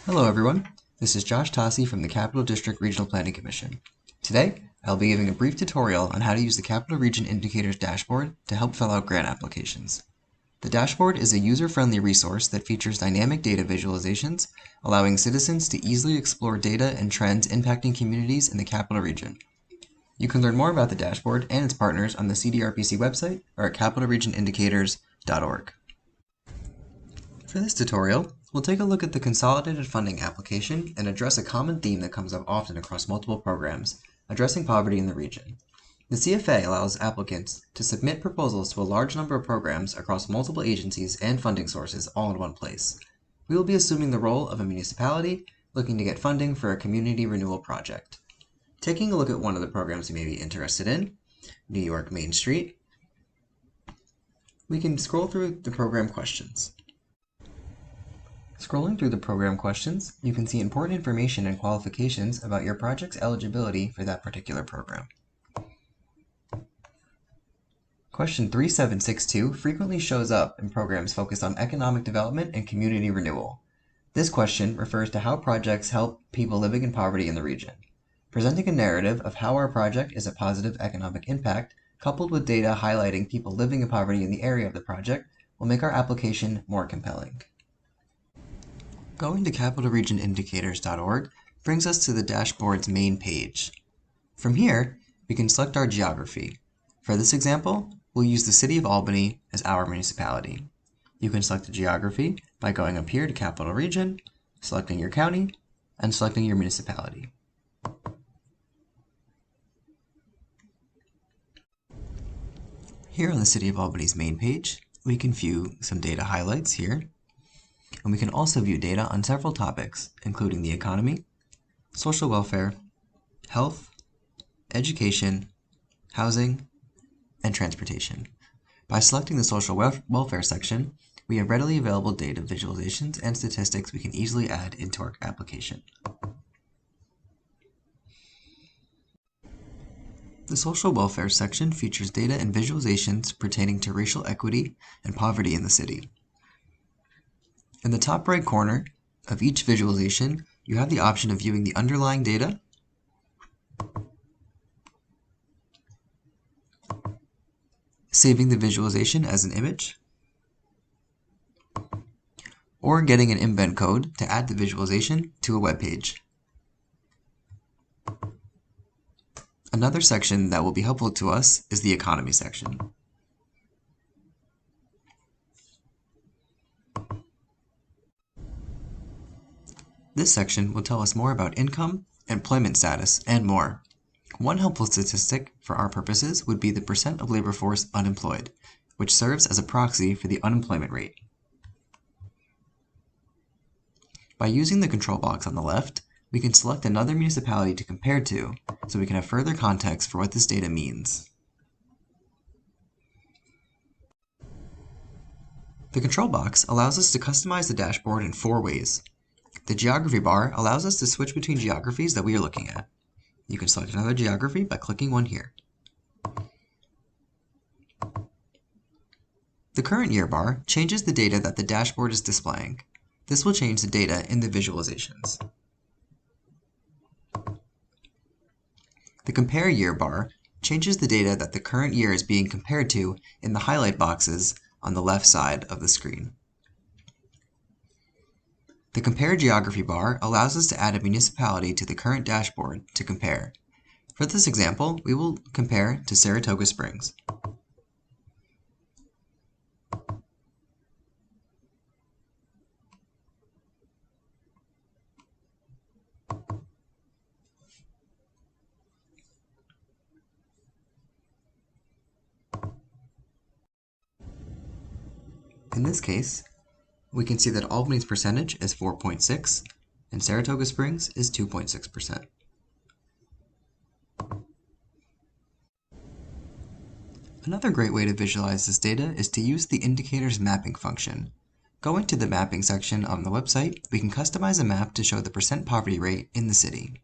Hello everyone, this is Josh Tossi from the Capital District Regional Planning Commission. Today, I'll be giving a brief tutorial on how to use the Capital Region Indicators dashboard to help fill out grant applications. The dashboard is a user-friendly resource that features dynamic data visualizations, allowing citizens to easily explore data and trends impacting communities in the Capital Region. You can learn more about the dashboard and its partners on the CDRPC website or at capitalregionindicators.org. For this tutorial, we'll take a look at the Consolidated Funding Application and address a common theme that comes up often across multiple programs, addressing poverty in the region. The CFA allows applicants to submit proposals to a large number of programs across multiple agencies and funding sources all in one place. We will be assuming the role of a municipality looking to get funding for a community renewal project. Taking a look at one of the programs you may be interested in, New York Main Street, we can scroll through the program questions. Scrolling through the program questions, you can see important information and qualifications about your project's eligibility for that particular program. Question 3762 frequently shows up in programs focused on economic development and community renewal. This question refers to how projects help people living in poverty in the region. Presenting a narrative of how our project is a positive economic impact, coupled with data highlighting people living in poverty in the area of the project, will make our application more compelling. Going to capitalregionindicators.org brings us to the dashboard's main page. From here, we can select our geography. For this example, we'll use the City of Albany as our municipality. You can select the geography by going up here to Capital Region, selecting your county, and selecting your municipality. Here on the City of Albany's main page, we can view some data highlights here. And we can also view data on several topics, including the economy, social welfare, health, education, housing, and transportation. By selecting the social welfare section, we have readily available data visualizations and statistics we can easily add into our application. The social welfare section features data and visualizations pertaining to racial equity and poverty in the city. In the top right corner of each visualization, you have the option of viewing the underlying data, saving the visualization as an image, or getting an embed code to add the visualization to a web page. Another section that will be helpful to us is the economy section. This section will tell us more about income, employment status, and more. One helpful statistic for our purposes would be the percent of labor force unemployed, which serves as a proxy for the unemployment rate. By using the control box on the left, we can select another municipality to compare to, so we can have further context for what this data means. The control box allows us to customize the dashboard in 4 ways. The geography bar allows us to switch between geographies that we are looking at. You can select another geography by clicking one here. The current year bar changes the data that the dashboard is displaying. This will change the data in the visualizations. The compare year bar changes the data that the current year is being compared to in the highlight boxes on the left side of the screen. The Compare Geography bar allows us to add a municipality to the current dashboard to compare. For this example, we will compare to Saratoga Springs. In this case, we can see that Albany's percentage is 4.6 and Saratoga Springs is 2.6%. Another great way to visualize this data is to use the Indicators Mapping function. Going to the Mapping section on the website, we can customize a map to show the percent poverty rate in the city.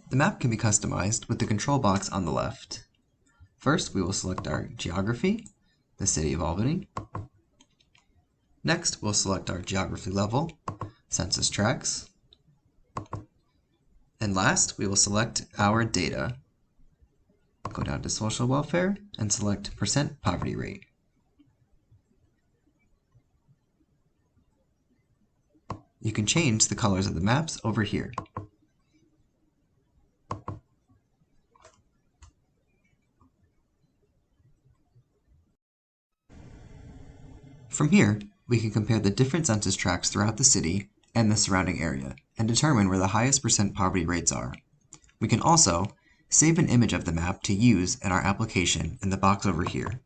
The map can be customized with the control box on the left. First, we will select our geography, the city of Albany. Next, we'll select our geography level, census tracts. And last, we will select our data. Go down to social welfare and select percent poverty rate. You can change the colors of the maps over here. From here, we can compare the different census tracts throughout the city and the surrounding area and determine where the highest percent poverty rates are. We can also save an image of the map to use in our application in the box over here.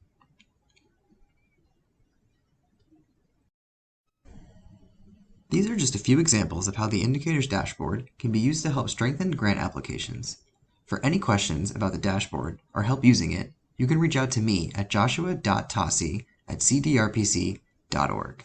These are just a few examples of how the Indicators dashboard can be used to help strengthen grant applications. For any questions about the dashboard or help using it, you can reach out to me at joshua.tosse@cdrpc.org.